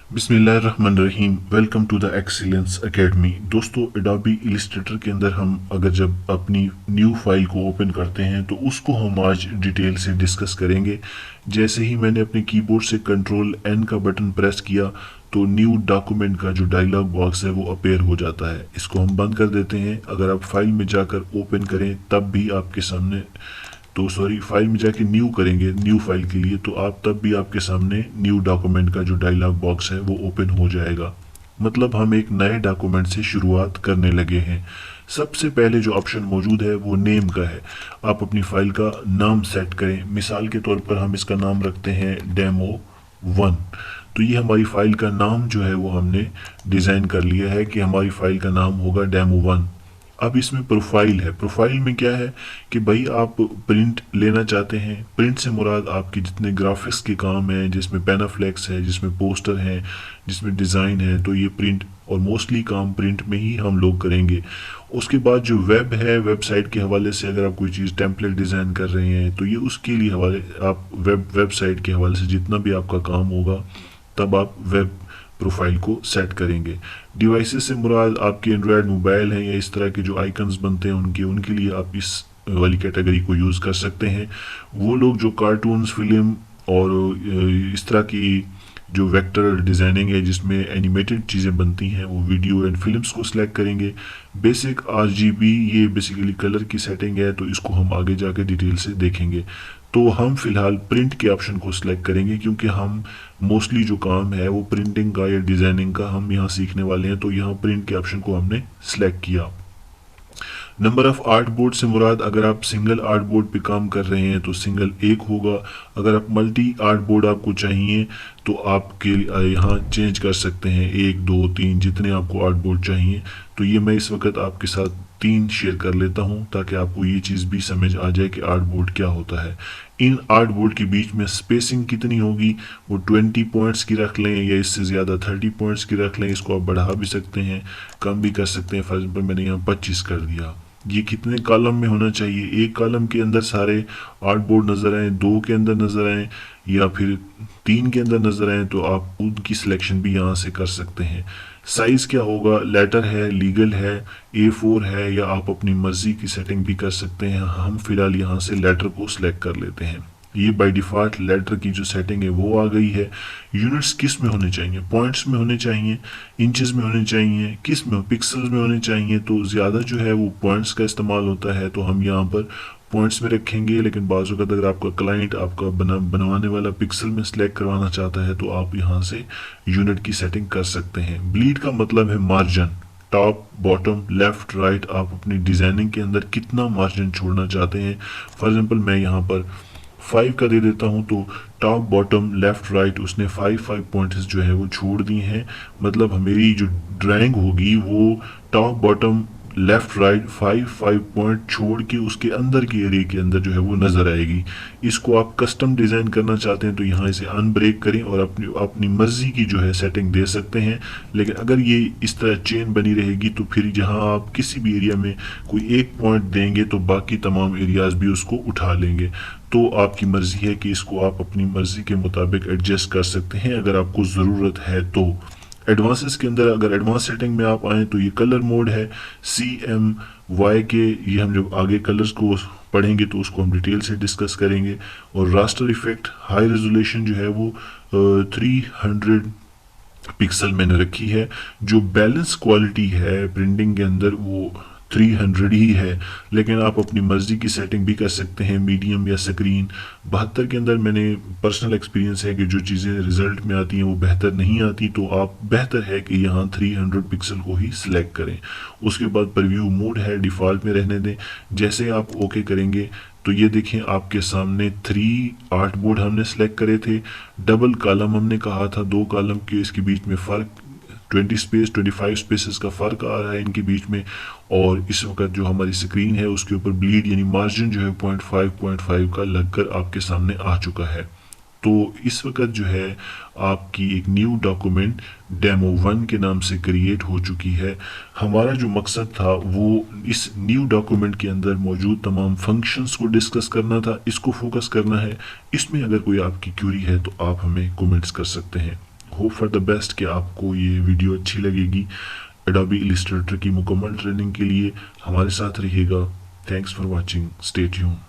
बिस्मिल्लाहिर्रहमानिर्रहीम। Welcome to the excellence academy. दोस्तों, Adobe Illustrator के अंदर हम अगर जब अपनी न्यू फाइल को ओपन करते हैं तो उसको हम आज डिटेल से डिस्कस करेंगे। जैसे ही मैंने अपने कीबोर्ड से कंट्रोल एन का बटन प्रेस किया तो न्यू डॉक्यूमेंट का जो डायलॉग बॉक्स है वो अपेयर हो जाता है। इसको हम बंद कर देते हैं। अगर आप फाइल में जाकर ओपन करें तब भी आपके सामने फाइल में जाके न्यू करेंगे न्यू फाइल के लिए तो आप तब भी आपके सामने न्यू डॉक्यूमेंट का जो डायलॉग बॉक्स है वो ओपन हो जाएगा। मतलब हम एक नए डॉक्यूमेंट से शुरुआत करने लगे हैं। सबसे पहले जो ऑप्शन मौजूद है वो नेम का है। आप अपनी फाइल का नाम सेट करें। मिसाल के तौर पर हम इसका नाम रखते हैं डेमो 1। तो ये हमारी फाइल का नाम जो है वो हमने डिज़ाइन कर लिया है कि हमारी फाइल का नाम होगा डेमो 1। अब इसमें प्रोफाइल है। प्रोफाइल में क्या है कि भाई आप प्रिंट लेना चाहते हैं। प्रिंट से मुराद आपके जितने ग्राफिक्स के काम हैं, जिसमें पैनाफ्लेक्स है, जिसमें पोस्टर हैं, जिसमें डिज़ाइन है, तो ये प्रिंट और मोस्टली काम प्रिंट में ही हम लोग करेंगे। उसके बाद जो वेब है, वेबसाइट के हवाले से अगर आप कोई चीज़ टेम्पलेट डिज़ाइन कर रहे हैं तो ये उसके लिए हवाले आप वेबसाइट के हवाले से जितना भी आपका काम होगा तब आप वेब प्रोफाइल को सेट करेंगे। डिवाइसेस से मुराद आपके एंड्रॉयड मोबाइल हैं या इस तरह के जो आइकन्स बनते हैं उनके लिए आप इस वाली कैटेगरी को यूज़ कर सकते हैं। वो लोग जो कार्टून्स, फिल्म और इस तरह की जो वेक्टर डिज़ाइनिंग है जिसमें एनिमेटेड चीज़ें बनती हैं वो वीडियो एंड फिल्म्स को सिलेक्ट करेंगे। बेसिक RGB ये बेसिकली कलर की सेटिंग है, तो इसको हम आगे जाके डिटेल से देखेंगे। तो हम फिलहाल प्रिंट के ऑप्शन को सिलेक्ट करेंगे क्योंकि हम मोस्टली जो काम है वो प्रिंटिंग का या डिज़ाइनिंग का हम यहाँ सीखने वाले हैं। तो यहाँ प्रिंट के ऑप्शन को हमने सिलेक्ट किया। नंबर ऑफ आर्ट बोर्ड से मुराद अगर आप सिंगल आर्ट बोर्ड पे काम कर रहे हैं तो सिंगल एक होगा। अगर आप मल्टी आर्ट बोर्ड आपको चाहिए तो आपके यहाँ चेंज कर सकते हैं, 1 2 3 जितने आपको आर्ट बोर्ड चाहिए। तो ये मैं इस वक्त आपके साथ 3 शेयर कर लेता हूँ ताकि आपको ये चीज़ भी समझ आ जाए कि आर्ट बोर्ड क्या होता है। इन आर्ट बोर्ड के बीच में स्पेसिंग कितनी होगी, वो 20 पॉइंट्स की रख लें या इससे ज़्यादा 30 पॉइंट्स की रख लें। इसको आप बढ़ा भी सकते हैं, कम भी कर सकते हैं। फॉर एग्जाम्पल मैंने यहाँ 25 कर दिया। ये कितने कॉलम में होना चाहिए, एक कॉलम के अंदर सारे आर्ट बोर्ड नज़र आए, 2 के अंदर नज़र आए या फिर 3 के अंदर नज़र आए, तो आप उनकी सिलेक्शन भी यहाँ से कर सकते हैं। साइज़ क्या होगा, लेटर है, लीगल है, A4 है, या आप अपनी मर्ज़ी की सेटिंग भी कर सकते हैं। हम फिलहाल यहाँ से लेटर को सिलेक्ट कर लेते हैं। ये बाय डिफ़ॉल्ट लेटर की जो सेटिंग है वो आ गई है। यूनिट्स किस में होने चाहिए, पॉइंट्स में होने चाहिए, इंचेस में होने चाहिए, किस में, पिक्सल्स में होने चाहिए। तो ज़्यादा जो है वो पॉइंट्स का इस्तेमाल होता है, तो हम यहाँ पर पॉइंट्स में रखेंगे। लेकिन बाज़ वक़्त अगर आपका क्लाइंट आपका बनवाने वाला पिक्सल में सिलेक्ट करवाना चाहता है तो आप यहाँ से यूनिट की सेटिंग कर सकते हैं। ब्लीड का मतलब है margin, top, bottom, left, right. आप अपनी डिज़ाइनिंग के अंदर कितना मार्जिन छोड़ना चाहते हैं। फॉर एग्जांपल मैं यहाँ पर 5 का दे देता हूँ, तो टॉप, बॉटम, लेफ्ट, राइट उसने 5 पॉइंट्स जो है वो छोड़ दी हैं। मतलब मेरी जो ड्राइंग होगी वो top, bottom, left, right 5 point छोड़ के उसके अंदर की एरिया के अंदर जो है वो नज़र आएगी। इसको आप कस्टम डिज़ाइन करना चाहते हैं तो यहाँ इसे अनब्रेक करें और अपनी अपनी मर्ज़ी की जो है सेटिंग दे सकते हैं। लेकिन अगर ये इस तरह चेन बनी रहेगी तो फिर जहाँ आप किसी भी एरिया में कोई एक पॉइंट देंगे तो बाकी तमाम एरियाज़ भी उसको उठा लेंगे। तो आपकी मर्ज़ी है कि इसको आप अपनी मर्ज़ी के मुताबिक एडजस्ट कर सकते हैं अगर आपको ज़रूरत है तो। एडवांसेस के अंदर अगर एडवांस सेटिंग में आप आएँ तो ये कलर मोड है, CMYK। ये हम जब आगे कलर्स को पढ़ेंगे तो उसको हम डिटेल से डिस्कस करेंगे। और रास्टर इफेक्ट हाई रेजोल्यूशन जो है वो 300 पिक्सल मैंने रखी है। जो बैलेंस क्वालिटी है प्रिंटिंग के अंदर वो 300 ही है, लेकिन आप अपनी मर्ज़ी की सेटिंग भी कर सकते हैं, मीडियम या स्क्रीन। 72 के अंदर मैंने पर्सनल एक्सपीरियंस है कि जो चीज़ें रिज़ल्ट में आती हैं वो बेहतर नहीं आती, तो आप बेहतर है कि यहाँ 300 पिक्सल को ही सिलेक्ट करें। उसके बाद प्रीव्यू मोड है, डिफ़ॉल्ट में रहने दें। जैसे आप ओके करेंगे तो ये देखें आपके सामने 3 आर्ट बोर्ड हमने सेलेक्ट करे थे। डबल कॉलम हमने कहा था, 2 कॉलम के इसके बीच में फ़र्क 25 स्पेसेस का फ़र्क आ रहा है इनके बीच में। और इस वक्त जो हमारी स्क्रीन है उसके ऊपर ब्लीड यानी मार्जिन जो है 0.5 का लगकर आपके सामने आ चुका है। तो इस वक्त जो है आपकी एक न्यू डॉक्यूमेंट डेमो 1 के नाम से क्रिएट हो चुकी है। हमारा जो मकसद था वो इस न्यू डॉक्यूमेंट के अंदर मौजूद तमाम फंक्शंस को डिस्कस करना था, इसको फोकस करना है। इसमें अगर कोई आपकी क्यूरी है तो आप हमें कमेंट्स कर सकते हैं। होप फॉर द बेस्ट कि आपको ये वीडियो अच्छी लगेगी। एडोबी इलिस्ट्रेटर की मुकम्मल ट्रेनिंग के लिए हमारे साथ रहिएगा। Thanks for watching, stay tuned.